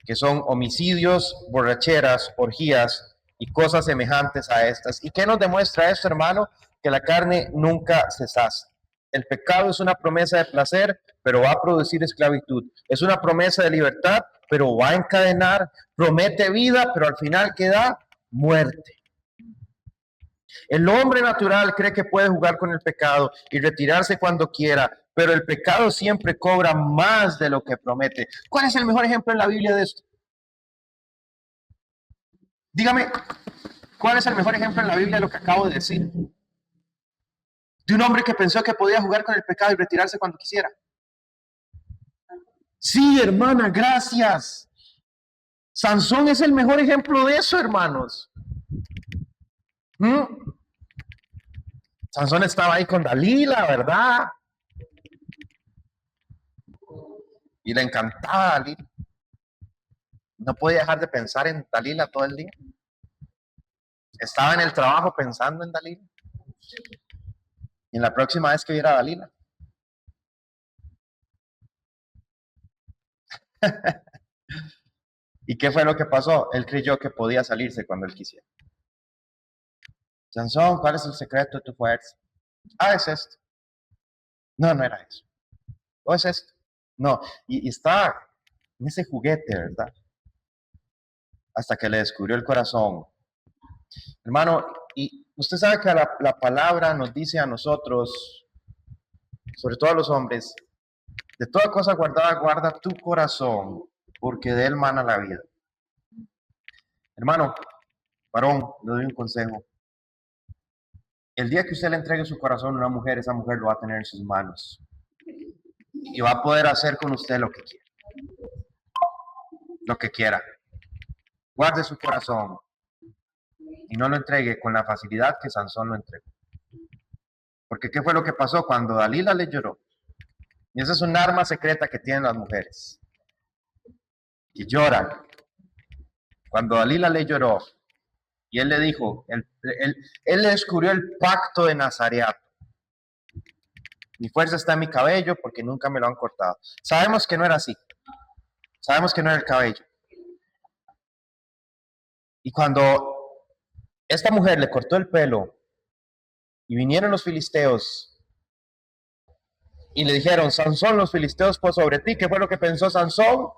que son homicidios, borracheras, orgías y cosas semejantes a estas. ¿Y qué nos demuestra esto, hermano? Que la carne nunca se sacia. El pecado es una promesa de placer, pero va a producir esclavitud. Es una promesa de libertad, pero va a encadenar. Promete vida, pero al final queda muerte. El hombre natural cree que puede jugar con el pecado y retirarse cuando quiera, pero el pecado siempre cobra más de lo que promete. ¿Cuál es el mejor ejemplo en la Biblia de esto? Dígame, ¿cuál es el mejor ejemplo en la Biblia de lo que acabo de decir? De un hombre que pensó que podía jugar con el pecado y retirarse cuando quisiera. Sí, hermana, gracias. Sansón es el mejor ejemplo de eso, hermanos. Sansón estaba ahí con Dalila, ¿verdad? Y le encantaba Dalila. No podía dejar de pensar en Dalila todo el día. Estaba en el trabajo pensando en Dalila. Y en la próxima vez que viera a Dalila. ¿Y qué fue lo que pasó? Él creyó que podía salirse cuando él quisiera. Sansón, ¿cuál es el secreto de tu fuerza? Ah, es esto. No, no era eso. ¿O es esto? No. Y está en ese juguete, ¿verdad? Hasta que le descubrió el corazón. Hermano, y usted sabe que la palabra nos dice a nosotros, sobre todo a los hombres, de toda cosa guardada, guarda tu corazón, porque de él mana la vida. Hermano, varón, le doy un consejo. El día que usted le entregue su corazón a una mujer, esa mujer lo va a tener en sus manos. Y va a poder hacer con usted lo que quiera. Lo que quiera. Guarde su corazón. Y no lo entregue con la facilidad que Sansón lo entregó. Porque ¿qué fue lo que pasó cuando Dalila le lloró? Y esa es un arma secreta que tienen las mujeres. Y lloran. Cuando Dalila le lloró, y él le dijo, él le descubrió el pacto de Nazareato. Mi fuerza está en mi cabello porque nunca me lo han cortado. Sabemos que no era así. Sabemos que no era el cabello. Y cuando esta mujer le cortó el pelo y vinieron los filisteos y le dijeron, Sansón, los filisteos por sobre ti, ¿qué fue lo que pensó Sansón?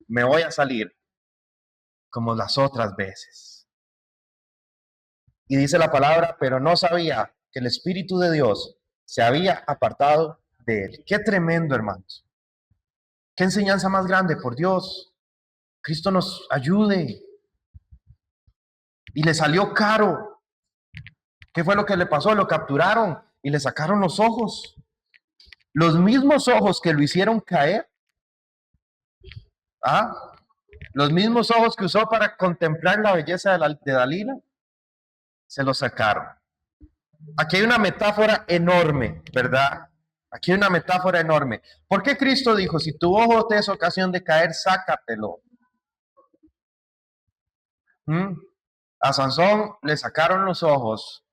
Me voy a salir como las otras veces. Y dice la palabra, pero no sabía que el Espíritu de Dios se había apartado de él. Qué tremendo, hermanos. Qué enseñanza más grande, por Dios. Cristo nos ayude. Y le salió caro. ¿Qué fue lo que le pasó? Lo capturaron y le sacaron los ojos. Los mismos ojos que lo hicieron caer. Los mismos ojos que usó para contemplar la belleza de Dalila. Se los sacaron. Aquí hay una metáfora enorme, ¿verdad? Aquí hay una metáfora enorme. ¿Por qué Cristo dijo, si tu ojo te es ocasión de caer, sácatelo? A Sansón le sacaron los ojos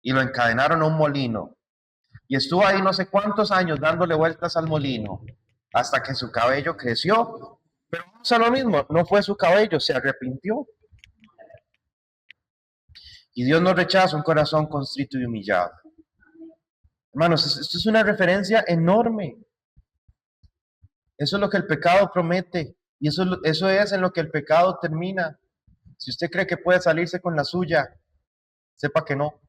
y lo encadenaron a un molino. Y estuvo ahí no sé cuántos años dándole vueltas al molino hasta que su cabello creció. Pero vamos a lo mismo, no fue su cabello, se arrepintió. Y Dios no rechaza un corazón constrito y humillado. Hermanos, esto es una referencia enorme. Eso es lo que el pecado promete. Y eso es en lo que el pecado termina. Si usted cree que puede salirse con la suya, sepa que no.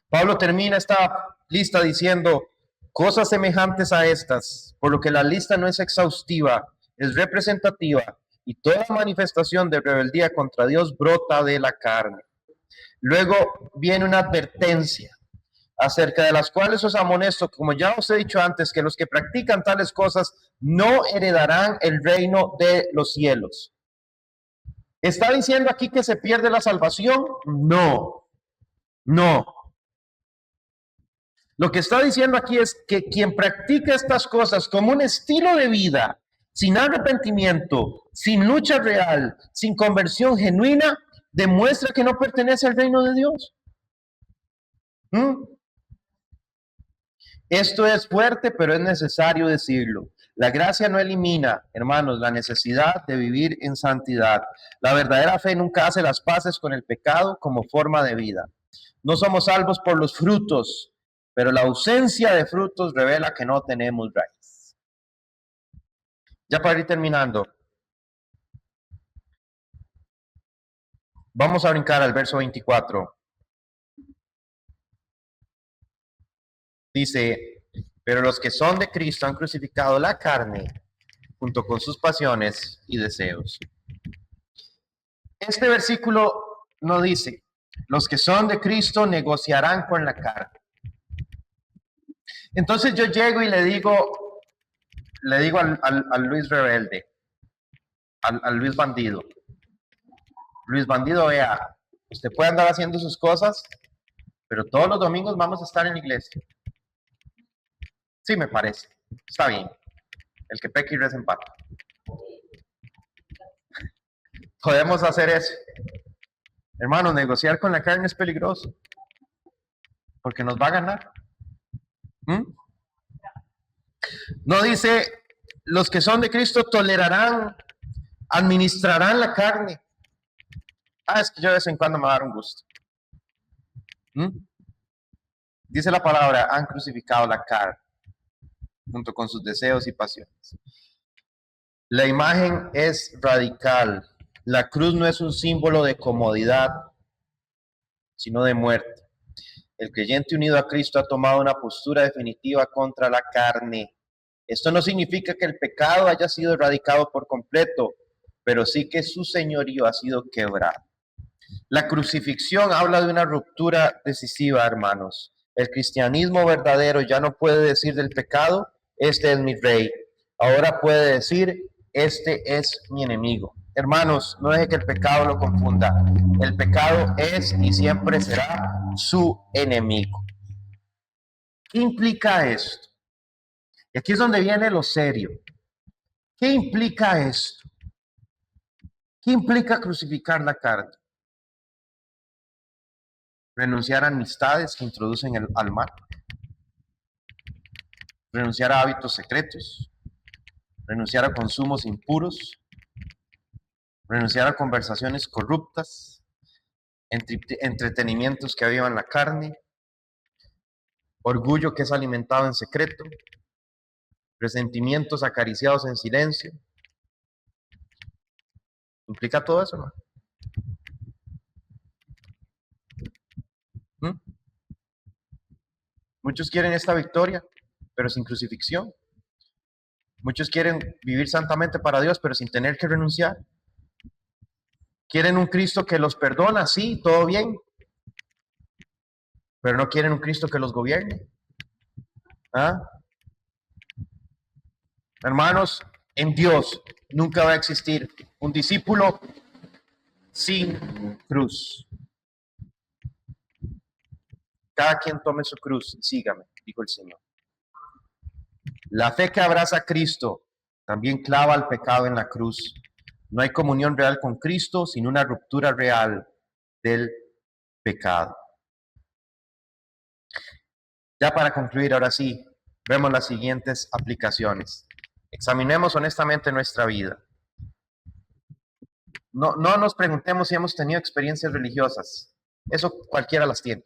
Pablo termina esta lista diciendo cosas semejantes a estas, por lo que la lista no es exhaustiva, es representativa y toda manifestación de rebeldía contra Dios brota de la carne. Luego viene una advertencia acerca de las cuales os amonesto, como ya os he dicho antes, que los que practican tales cosas no heredarán el reino de los cielos. ¿Está diciendo aquí que se pierde la salvación? No, no. Lo que está diciendo aquí es que quien practica estas cosas como un estilo de vida, sin arrepentimiento, sin lucha real, sin conversión genuina, demuestra que no pertenece al reino de Dios. Esto es fuerte, pero es necesario decirlo. La gracia no elimina, hermanos, la necesidad de vivir en santidad. La verdadera fe nunca hace las paces con el pecado como forma de vida. No somos salvos por los frutos, pero la ausencia de frutos revela que no tenemos raíz. Ya para ir terminando, vamos a brincar al verso 24. Dice, pero los que son de Cristo han crucificado la carne junto con sus pasiones y deseos. Este versículo no dice, los que son de Cristo negociarán con la carne. Entonces yo llego y le digo al Luis rebelde, al Luis bandido. Luis bandido, vea, usted puede andar haciendo sus cosas, pero todos los domingos vamos a estar en la iglesia. Sí, me parece. Está bien. El que peque y reza en paz. Podemos hacer eso. Hermanos, negociar con la carne es peligroso. Porque nos va a ganar. No dice, los que son de Cristo tolerarán, administrarán la carne. Es que yo de vez en cuando me va a dar un gusto. Dice la palabra, han crucificado la carne junto con sus deseos y pasiones. La imagen es radical. La cruz no es un símbolo de comodidad, sino de muerte. El creyente unido a Cristo ha tomado una postura definitiva contra la carne. Esto no significa que el pecado haya sido erradicado por completo, pero sí que su señorío ha sido quebrado. La crucifixión habla de una ruptura decisiva, hermanos. El cristianismo verdadero ya no puede decir del pecado, este es mi rey. Ahora puede decir, este es mi enemigo. Hermanos, no deje que el pecado lo confunda. El pecado es y siempre será su enemigo. ¿Qué implica esto? Y aquí es donde viene lo serio. ¿Qué implica esto? ¿Qué implica crucificar la carne? Renunciar a amistades que introducen al mal. Renunciar a hábitos secretos. Renunciar a consumos impuros. Renunciar a conversaciones corruptas. Entretenimientos que avivan la carne. Orgullo que es alimentado en secreto. Resentimientos acariciados en silencio. ¿Implica todo eso, no? Muchos quieren esta victoria, pero sin crucifixión. Muchos quieren vivir santamente para Dios, pero sin tener que renunciar. Quieren un Cristo que los perdona, sí, todo bien, pero no quieren un Cristo que los gobierne. Hermanos, en Dios nunca va a existir un discípulo sin cruz. Cada quien tome su cruz y sígame, dijo el Señor. La fe que abraza a Cristo también clava al pecado en la cruz. No hay comunión real con Cristo sin una ruptura real del pecado. Ya para concluir, ahora sí, vemos las siguientes aplicaciones. Examinemos honestamente nuestra vida. No nos preguntemos si hemos tenido experiencias religiosas. Eso cualquiera las tiene.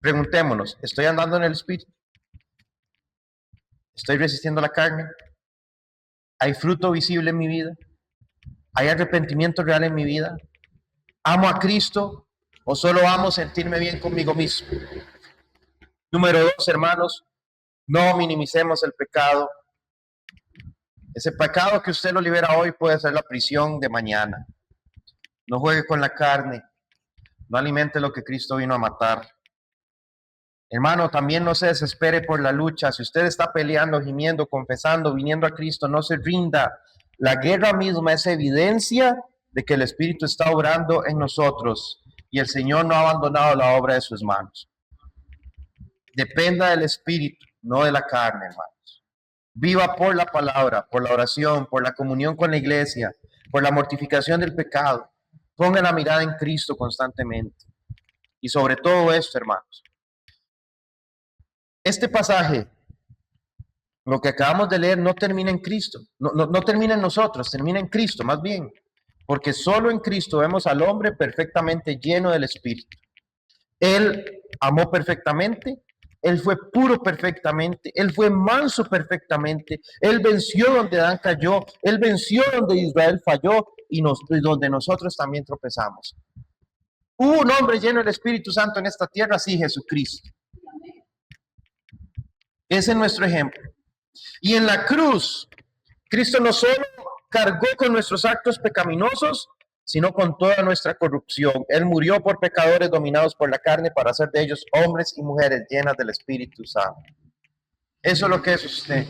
Preguntémonos, ¿estoy andando en el Espíritu? ¿Estoy resistiendo la carne? ¿Hay fruto visible en mi vida? ¿Hay arrepentimiento real en mi vida? ¿Amo a Cristo o solo amo sentirme bien conmigo mismo? Número 2, hermanos, no minimicemos el pecado. Ese pecado que usted lo libera hoy puede ser la prisión de mañana. No juegue con la carne. No alimente lo que Cristo vino a matar. Hermano, también no se desespere por la lucha. Si usted está peleando, gimiendo, confesando, viniendo a Cristo, no se rinda. La guerra misma es evidencia de que el Espíritu está obrando en nosotros y el Señor no ha abandonado la obra de sus manos. Dependa del Espíritu, no de la carne, hermanos. Viva por la palabra, por la oración, por la comunión con la iglesia, por la mortificación del pecado. Ponga la mirada en Cristo constantemente. Y sobre todo esto, hermanos, este pasaje Lo que acabamos de leer no termina en Cristo, no termina en nosotros, termina en Cristo más bien, porque solo en Cristo vemos al hombre perfectamente lleno del Espíritu. Él amó perfectamente, Él fue puro perfectamente, Él fue manso perfectamente, Él venció donde Adán cayó, Él venció donde Israel falló y donde nosotros también tropezamos. ¿Hubo un hombre lleno del Espíritu Santo en esta tierra? Sí, Jesucristo. Ese es nuestro ejemplo. Y en la cruz, Cristo no solo cargó con nuestros actos pecaminosos, sino con toda nuestra corrupción. Él murió por pecadores dominados por la carne para hacer de ellos hombres y mujeres llenas del Espíritu Santo. Eso es lo que es usted.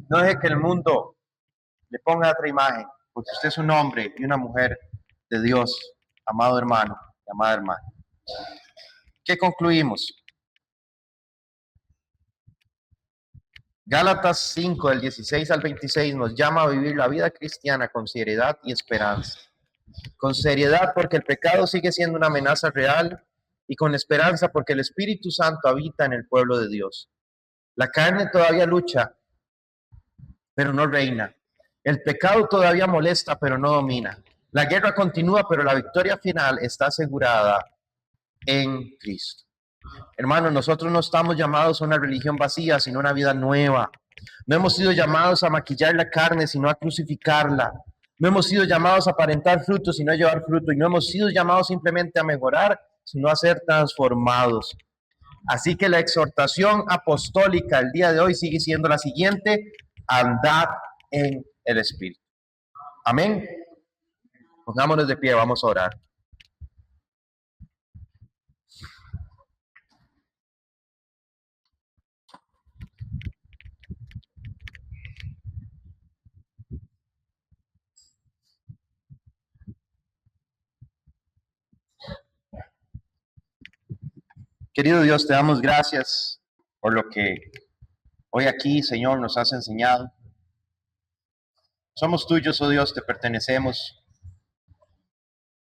No deje que el mundo le ponga otra imagen, porque usted es un hombre y una mujer de Dios, amado hermano y amada hermana. ¿Qué concluimos? Gálatas 5, del 16 al 26, nos llama a vivir la vida cristiana con seriedad y esperanza. Con seriedad porque el pecado sigue siendo una amenaza real y con esperanza porque el Espíritu Santo habita en el pueblo de Dios. La carne todavía lucha, pero no reina. El pecado todavía molesta, pero no domina. La guerra continúa, pero la victoria final está asegurada en Cristo. Hermanos, nosotros no estamos llamados a una religión vacía, sino a una vida nueva. No hemos sido llamados a maquillar la carne, sino a crucificarla. No hemos sido llamados a aparentar fruto, sino a llevar fruto. Y no hemos sido llamados simplemente a mejorar, sino a ser transformados. Así que la exhortación apostólica el día de hoy sigue siendo la siguiente: andad en el Espíritu. Amén. Pongámonos de pie, vamos a orar. Querido Dios, te damos gracias por lo que hoy aquí, Señor, nos has enseñado. Somos tuyos, oh Dios, te pertenecemos.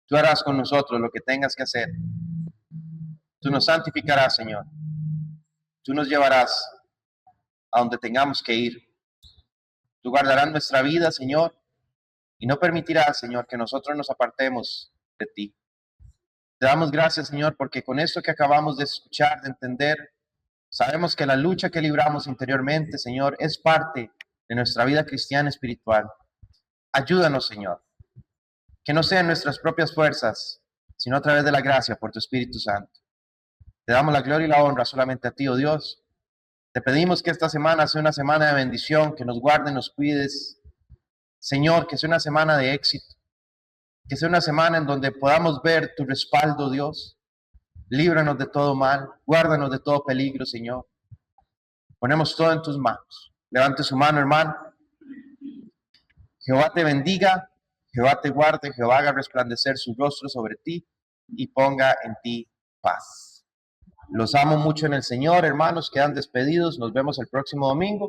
Tú harás con nosotros lo que tengas que hacer. Tú nos santificarás, Señor. Tú nos llevarás a donde tengamos que ir. Tú guardarás nuestra vida, Señor, y no permitirás, Señor, que nosotros nos apartemos de ti. Te damos gracias, Señor, porque con esto que acabamos de escuchar, de entender, sabemos que la lucha que libramos interiormente, Señor, es parte de nuestra vida cristiana espiritual. Ayúdanos, Señor, que no sean nuestras propias fuerzas, sino a través de la gracia por tu Espíritu Santo. Te damos la gloria y la honra solamente a ti, oh Dios. Te pedimos que esta semana sea una semana de bendición, que nos guardes, nos cuides. Señor, que sea una semana de éxito, que sea una semana en donde podamos ver tu respaldo, Dios. Líbranos de todo mal, guárdanos de todo peligro, Señor. Ponemos todo en tus manos. Levante su mano, hermano. Jehová te bendiga, Jehová te guarde, Jehová haga resplandecer su rostro sobre ti y ponga en ti paz. Los amo mucho en el Señor, hermanos, quedan despedidos. Nos vemos el próximo domingo.